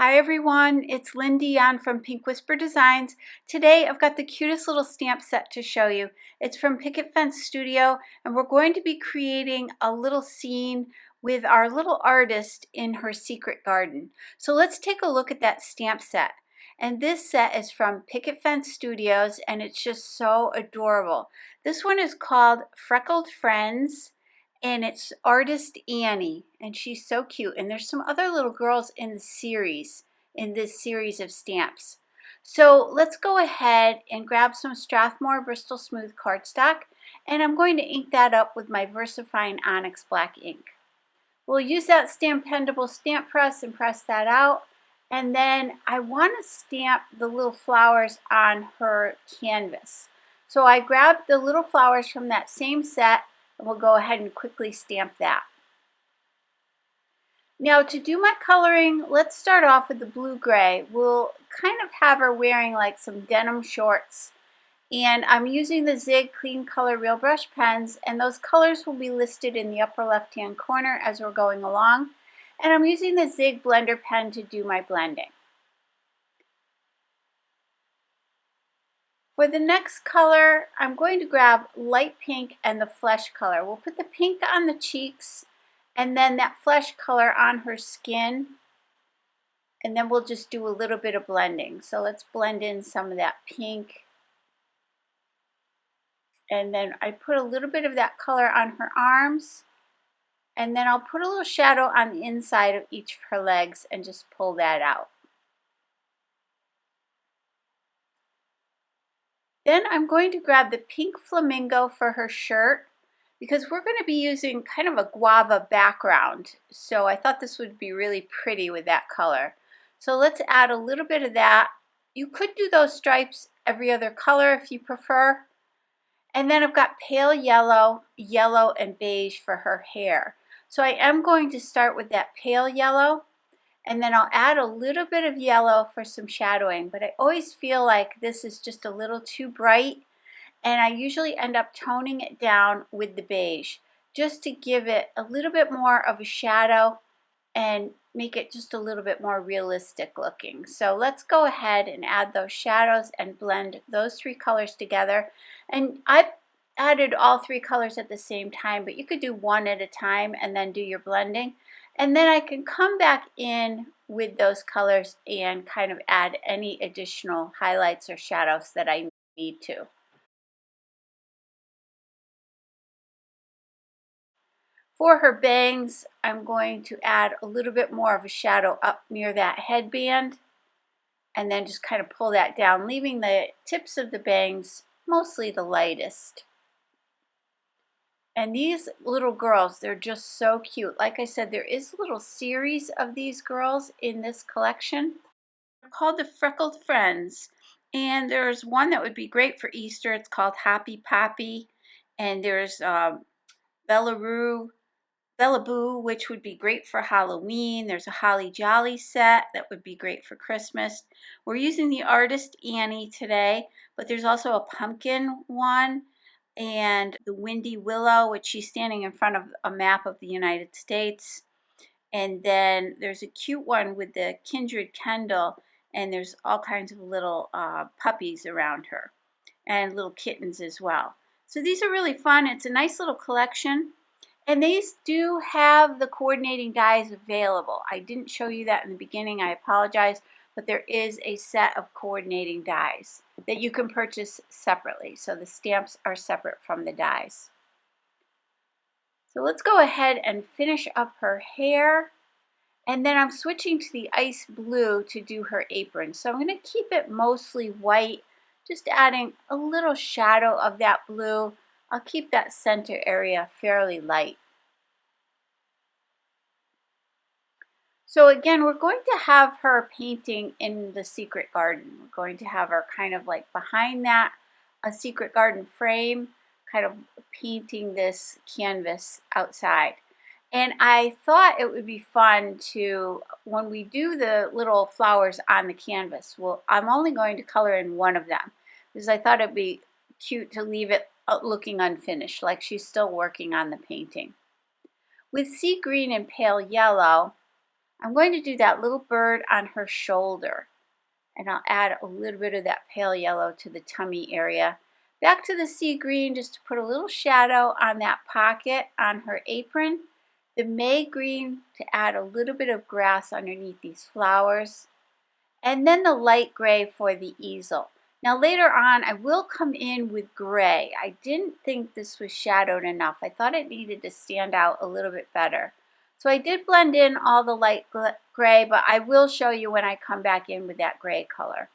Hi everyone, it's Lynn Dion from Pink Whisper Designs. Today I've got the cutest little stamp set to show you. It's from Picket Studio, and we're going to be creating a little scene with our little artist in her secret garden. So let's take a look at that stamp set. And this set is from Picket Studios, and it's just so adorable. This one is called Freckled Friends, and it's artist Annie, and she's so cute. And there's some other little girls in this series of stamps. So let's go ahead and grab some Strathmore Bristol Smooth cardstock, and I'm going to ink that up with my VersaFine Onyx black ink. We'll use that Stampendable stamp press and press that out, and then I want to stamp the little flowers on her canvas. So I grabbed the little flowers from that same set, and we'll go ahead and quickly stamp that. Now to do my coloring, let's start off with the blue-gray. We'll kind of have her wearing like some denim shorts. And I'm using the Zig Clean Color Real Brush pens, and those colors will be listed in the upper left-hand corner as we're going along. And I'm using the Zig Blender pen to do my blending. For the next color, I'm going to grab light pink and the flesh color. We'll put the pink on the cheeks and then that flesh color on her skin, and then we'll just do a little bit of blending. So let's blend in some of that pink, and then I put a little bit of that color on her arms, and then I'll put a little shadow on the inside of each of her legs and just pull that out. Then I'm going to grab the pink flamingo for her shirt, because we're going to be using kind of a guava background. So I thought this would be really pretty with that color. So let's add a little bit of that. You could do those stripes every other color if you prefer. And then I've got pale yellow, yellow, and beige for her hair. So I am going to start with that pale yellow, and then I'll add a little bit of yellow for some shadowing, but I always feel like this is just a little too bright, and I usually end up toning it down with the beige just to give it a little bit more of a shadow and make it just a little bit more realistic looking. So let's go ahead and add those shadows and blend those three colors together. And I added all three colors at the same time, but you could do one at a time and then do your blending. And then I can come back in with those colors and kind of add any additional highlights or shadows that I need to. For her bangs, I'm going to add a little bit more of a shadow up near that headband, and then just kind of pull that down, leaving the tips of the bangs mostly the lightest. And these little girls, they're just so cute. Like I said, there is a little series of these girls in this collection. They're called the Freckled Friends. And there's one that would be great for Easter. It's called Happy Poppy. And there's Bellaboo, which would be great for Halloween. There's a Holly Jolly set that would be great for Christmas. We're using the artist Annie today, but there's also a pumpkin one, and the Windy Willow, which she's standing in front of a map of the United States. And then there's a cute one with the Kindred Kendall, and there's all kinds of little puppies around her, and little kittens as well. So these are really fun. It's a nice little collection. And these do have the coordinating dies available. I didn't show you that in the beginning, I apologize, but there is a set of coordinating dies that you can purchase separately. So the stamps are separate from the dies. So let's go ahead and finish up her hair. And then I'm switching to the ice blue to do her apron. So I'm going to keep it mostly white, just adding a little shadow of that blue. I'll keep that center area fairly light. So again, we're going to have her painting in the secret garden. We're going to have her kind of like behind that, a secret garden frame, kind of painting this canvas outside. And I thought it would be fun to, when we do the little flowers on the canvas, well, I'm only going to color in one of them because I thought it'd be cute to leave it looking unfinished, like she's still working on the painting. With sea green and pale yellow, I'm going to do that little bird on her shoulder, and I'll add a little bit of that pale yellow to the tummy area. Back to the sea green just to put a little shadow on that pocket on her apron. The May green to add a little bit of grass underneath these flowers. And then the light gray for the easel. Now later on I will come in with gray. I didn't think this was shadowed enough. I thought it needed to stand out a little bit better. So I did blend in all the light gray, but I will show you when I come back in with that gray color.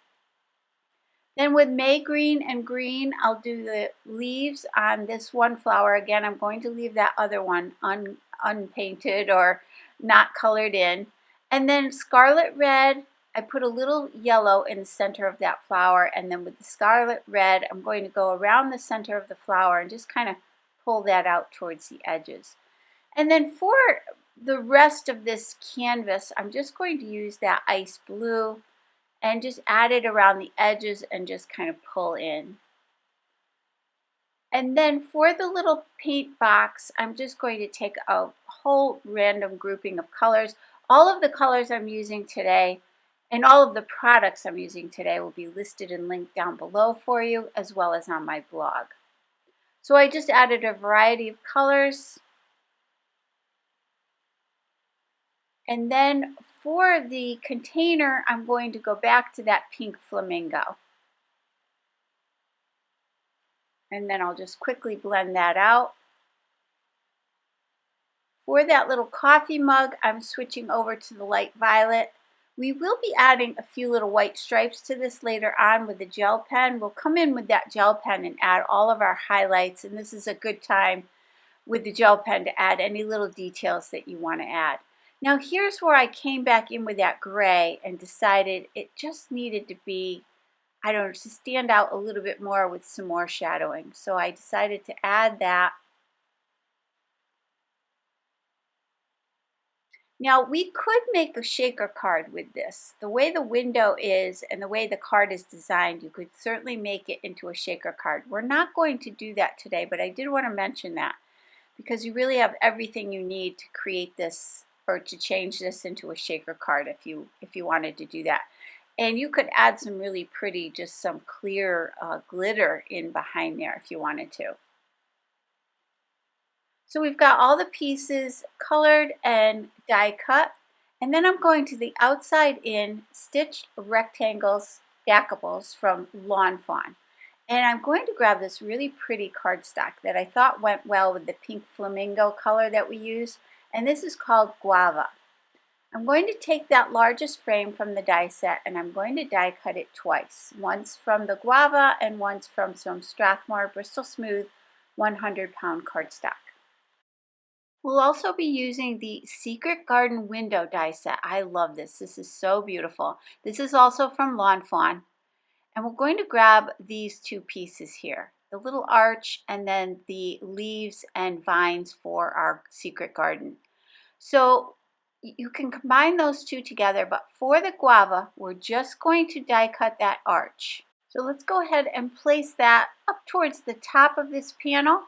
Then with May green and green, I'll do the leaves on this one flower. Again, I'm going to leave that other one unpainted or not colored in. And then scarlet red, I put a little yellow in the center of that flower, and then with the scarlet red, I'm going to go around the center of the flower and just kind of pull that out towards the edges. And then for the rest of this canvas, I'm just going to use that ice blue and just add it around the edges and just kind of pull in. And then for the little paint box, I'm just going to take a whole random grouping of colors. All of the colors I'm using today and all of the products I'm using today will be listed and linked down below for you, as well as on my blog. So I just added a variety of colors. And then for the container, I'm going to go back to that pink flamingo. And then I'll just quickly blend that out. For that little coffee mug, I'm switching over to the light violet. We will be adding a few little white stripes to this later on with the gel pen. We'll come in with that gel pen and add all of our highlights, and this is a good time with the gel pen to add any little details that you want to add. Now here's where I came back in with that gray and decided it just needed to be, I don't know, to stand out a little bit more with some more shadowing. So I decided to add that. Now we could make a shaker card with this. The way the window is and the way the card is designed, you could certainly make it into a shaker card. We're not going to do that today, but I did want to mention that because you really have everything you need to create this or to change this into a shaker card if you wanted to do that. And you could add some really pretty, just some clear glitter in behind there if you wanted to. So we've got all the pieces colored and die cut, and then I'm going to the outside in stitched rectangles, Stackables from Fawn. And I'm going to grab this really pretty cardstock that I thought went well with the pink flamingo color that we use, and this is called Guava. I'm going to take that largest frame from the die set and I'm going to die cut it twice, once from the Guava and once from some Strathmore Bristol Smooth 100-pound cardstock. We'll also be using the Secret Garden window die set. I love this. This is so beautiful. This is also from Fawn. And we're going to grab these two pieces here, the little arch and then the leaves and vines for our secret garden. So you can combine those two together, but for the Guava, we're just going to die cut that arch. So let's go ahead and place that up towards the top of this panel.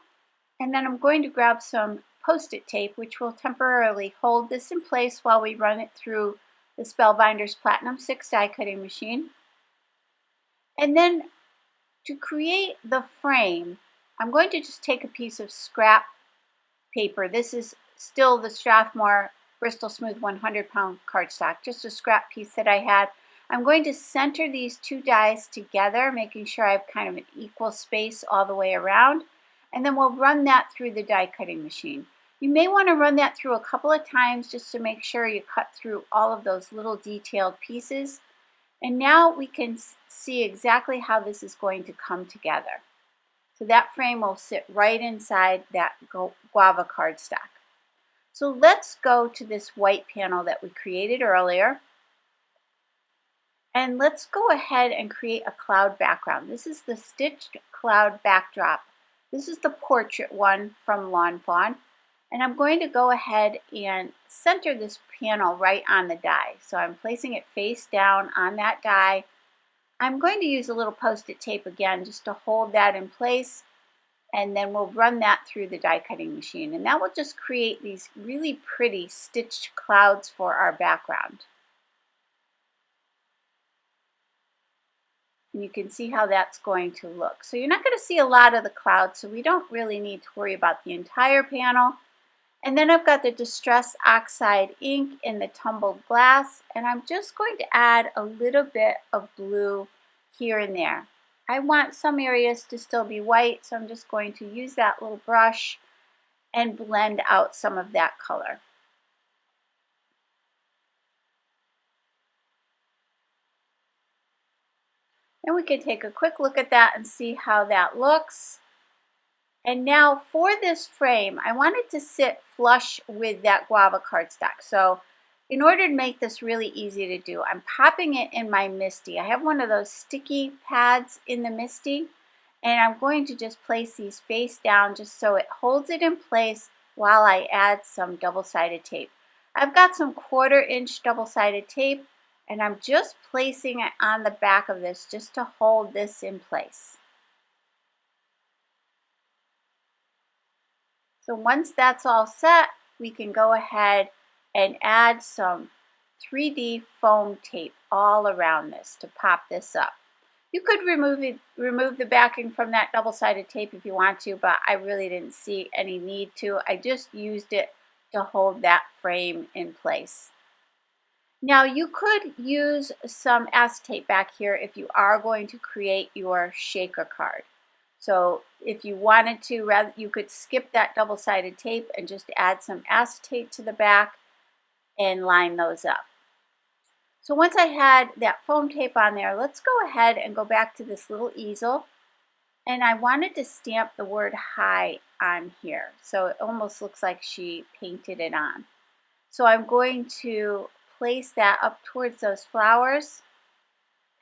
And then I'm going to grab some Post-it tape, which will temporarily hold this in place while we run it through the Spellbinder's Platinum 6 die cutting machine. And then to create the frame, I'm going to just take a piece of scrap paper. This is still the Strathmore Bristol Smooth 100-pound cardstock, just a scrap piece that I had. I'm going to center these two dies together, making sure I have kind of an equal space all the way around. And then we'll run that through the die cutting machine. You may want to run that through a couple of times just to make sure you cut through all of those little detailed pieces. And now we can see exactly how this is going to come together. So that frame will sit right inside that Guava cardstock. So let's go to this white panel that we created earlier. And let's go ahead and create a cloud background. This is the stitched cloud backdrop. This is the portrait one from Fawn. And I'm going to go ahead and center this panel right on the die. So I'm placing it face down on that die. I'm going to use a little Post-it tape again just to hold that in place. And then we'll run that through the die cutting machine, and that will just create these really pretty stitched clouds for our background. And you can see how that's going to look. So you're not going to see a lot of the clouds, so we don't really need to worry about the entire panel. And then I've got the Distress Oxide ink in the tumbled glass, and I'm just going to add a little bit of blue here and there. I want some areas to still be white, so I'm just going to use that little brush and blend out some of that color. And we can take a quick look at that and see how that looks. And now for this frame, I wanted to sit flush with that Guava cardstock. So in order to make this really easy to do, I'm popping it in my MISTI. I have one of those sticky pads in the MISTI, and I'm going to just place these face down just so it holds it in place while I add some double-sided tape. I've got some 1/4-inch double-sided tape, and I'm just placing it on the back of this just to hold this in place. So once that's all set, we can go ahead and add some 3D foam tape all around this to pop this up. You could remove the backing from that double-sided tape if you want to, but I really didn't see any need to. I just used it to hold that frame in place. Now you could use some acetate back here if you are going to create your shaker card. So if you wanted to, you could skip that double-sided tape and just add some acetate to the back and line those up. So once I had that foam tape on there, let's go ahead and go back to this little easel. And I wanted to stamp the word hi on here. So it almost looks like she painted it on. So I'm going to place that up towards those flowers.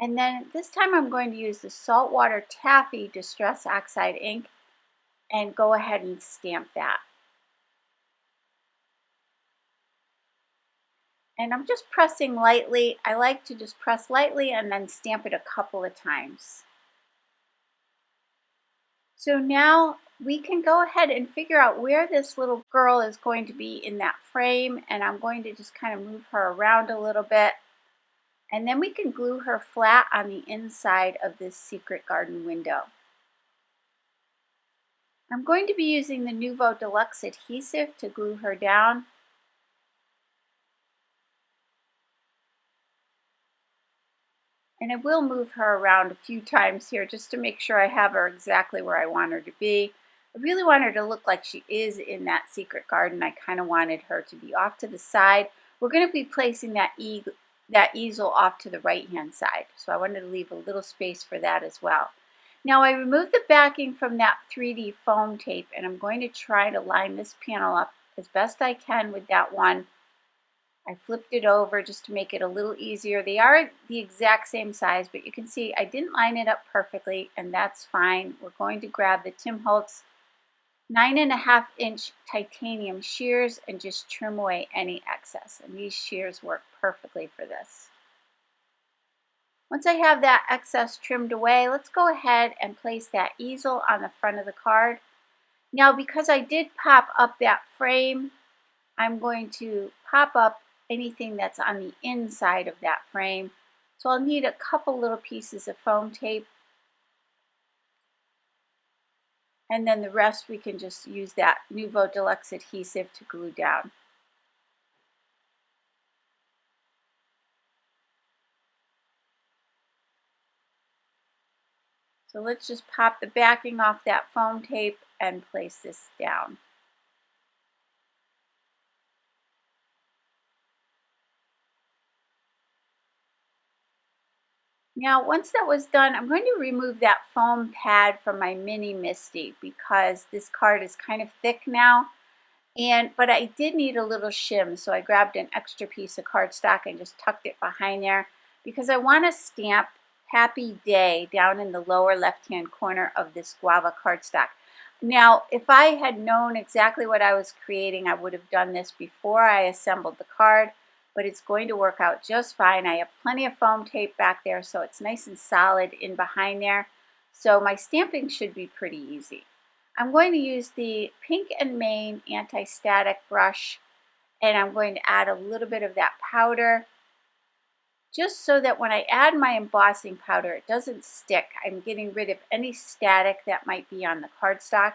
And then this time I'm going to use the Saltwater Taffy Distress Oxide ink and go ahead and stamp that. And I'm just pressing lightly. I like to just press lightly and then stamp it a couple of times. So now we can go ahead and figure out where this little girl is going to be in that frame, and I'm going to just kind of move her around a little bit. And then we can glue her flat on the inside of this secret garden window. I'm going to be using the Nuvo Deluxe adhesive to glue her down. And I will move her around a few times here just to make sure I have her exactly where I want her to be. I really want her to look like she is in that secret garden. I kind of wanted her to be off to the side. We're going to be placing that easel off to the right-hand side. So I wanted to leave a little space for that as well. Now I removed the backing from that 3D foam tape, and I'm going to try to line this panel up as best I can with that one. I flipped it over just to make it a little easier. They are the exact same size, but you can see I didn't line it up perfectly, and that's fine. We're going to grab the Tim Holtz 9.5-inch titanium shears and just trim away any excess. And these shears work perfectly for this. Once I have that excess trimmed away, let's go ahead and place that easel on the front of the card. Now, because I did pop up that frame, I'm going to pop up anything that's on the inside of that frame. So I'll need a couple little pieces of foam tape. And then the rest we can just use that Nuvo Deluxe adhesive to glue down. So let's just pop the backing off that foam tape and place this down. Now, once that was done, I'm going to remove that foam pad from my mini MISTI because this card is kind of thick now. But I did need a little shim, so I grabbed an extra piece of cardstock and just tucked it behind there because I want to stamp Happy Day down in the lower left-hand corner of this Guava cardstock. Now, if I had known exactly what I was creating, I would have done this before I assembled the card. But it's going to work out just fine. I have plenty of foam tape back there, so it's nice and solid in behind there. So my stamping should be pretty easy. I'm going to use the Pink and Main anti-static brush, and I'm going to add a little bit of that powder just so that when I add my embossing powder, it doesn't stick. I'm getting rid of any static that might be on the cardstock.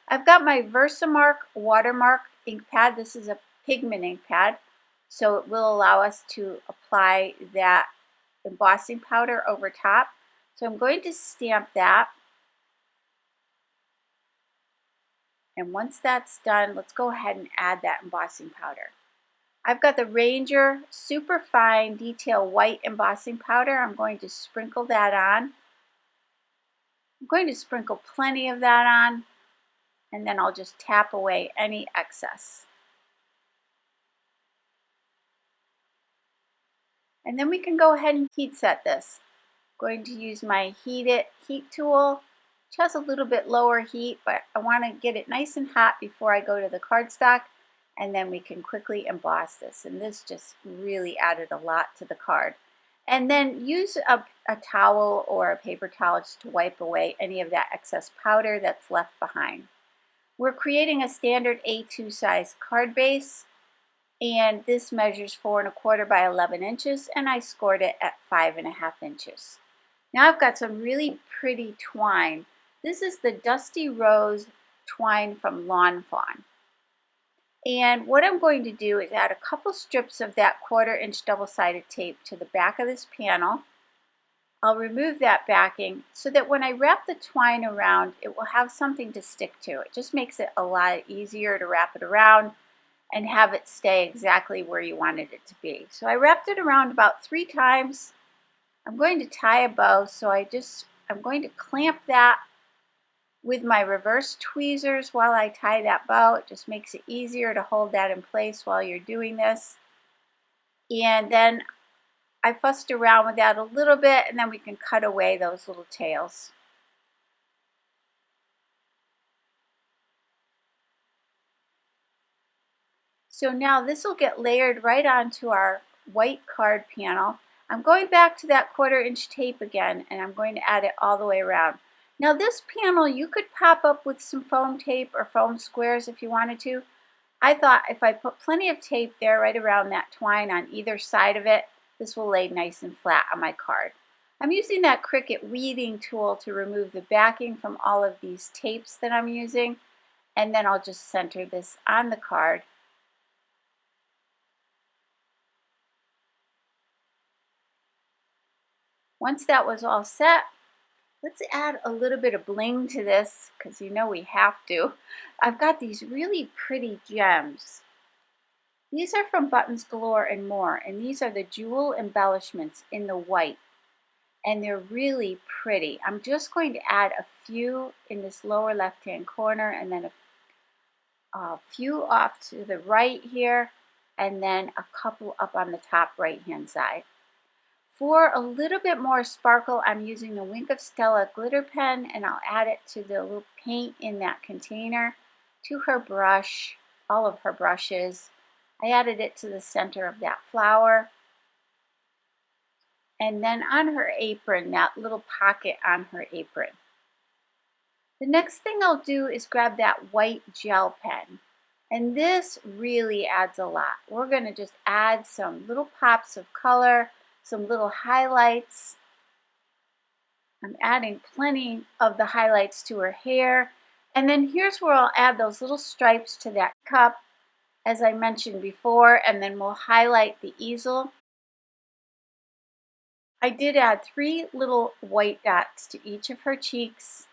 I've got my Versamark watermark ink pad. This is a pigment ink pad, so it will allow us to apply that embossing powder over top. So I'm going to stamp that. And once that's done, let's go ahead and add that embossing powder. I've got the Ranger Super Fine Detail White Embossing Powder. I'm going to sprinkle that on. I'm going to sprinkle plenty of that on, and then I'll just tap away any excess. And then we can go ahead and heat set this. I'm going to use my heat tool, which has a little bit lower heat, but I want to get it nice and hot before I go to the cardstock, and then we can quickly emboss this. And this just really added a lot to the card. And then use a towel or a paper towel just to wipe away any of that excess powder that's left behind. We're creating a standard A2 size card base, and this measures 4 1/4 by 11 inches, and I scored it at 5 1/2 inches. Now I've got some really pretty twine. This is the Dusty Rose twine from Lawn Fawn. And what I'm going to do is add a couple strips of that 1/4 inch double-sided tape to the back of this panel. I'll remove that backing so that when I wrap the twine around, it will have something to stick to. It just makes it a lot easier to wrap it around and have it stay exactly where you wanted it to be. So I wrapped it around about 3 times. I'm going to tie a bow, so I'm going to clamp that with my reverse tweezers while I tie that bow. It just makes it easier to hold that in place while you're doing this. And then I fussed around with that a little bit, and then we can cut away those little tails. So now this will get layered right onto our white card panel. I'm going back to that 1/4 inch tape again, and I'm going to add it all the way around. Now this panel, you could pop up with some foam tape or foam squares if you wanted to. I thought if I put plenty of tape there right around that twine on either side of it, this will lay nice and flat on my card. I'm using that Cricut weeding tool to remove the backing from all of these tapes that I'm using, and then I'll just center this on the card. Once that was all set, let's add a little bit of bling to this, because you know we have to. I've got these really pretty gems. These are from Buttons Galore and More, and these are the jewel embellishments in the white, and they're really pretty. I'm just going to add a few in this lower left-hand corner, and then a few off to the right here, and then a couple up on the top right-hand side. For a little bit more sparkle, I'm using the Wink of Stella glitter pen, and I'll add it to the little paint in that container, to her brush, all of her brushes. I added it to the center of that flower. And then on her apron, that little pocket on her apron. The next thing I'll do is grab that white gel pen. And this really adds a lot. We're going to just add some little pops of color, some little highlights. I'm adding plenty of the highlights to her hair. And then here's where I'll add those little stripes to that cup, as I mentioned before, and then we'll highlight the easel. I did add 3 little white dots to each of her cheeks.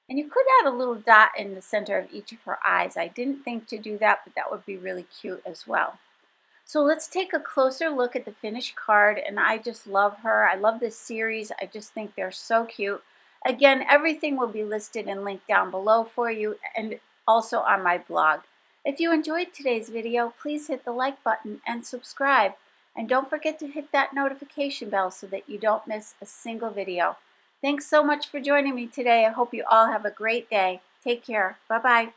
And you could add a little dot in the center of each of her eyes. I didn't think to do that, but that would be really cute as well. So let's take a closer look at the finished card, and I just love her. I love this series. I just think they're so cute. Again, everything will be listed and linked down below for you, and also on my blog. If you enjoyed today's video, please hit the like button and subscribe. And don't forget to hit that notification bell so that you don't miss a single video. Thanks so much for joining me today. I hope you all have a great day. Take care. Bye-bye.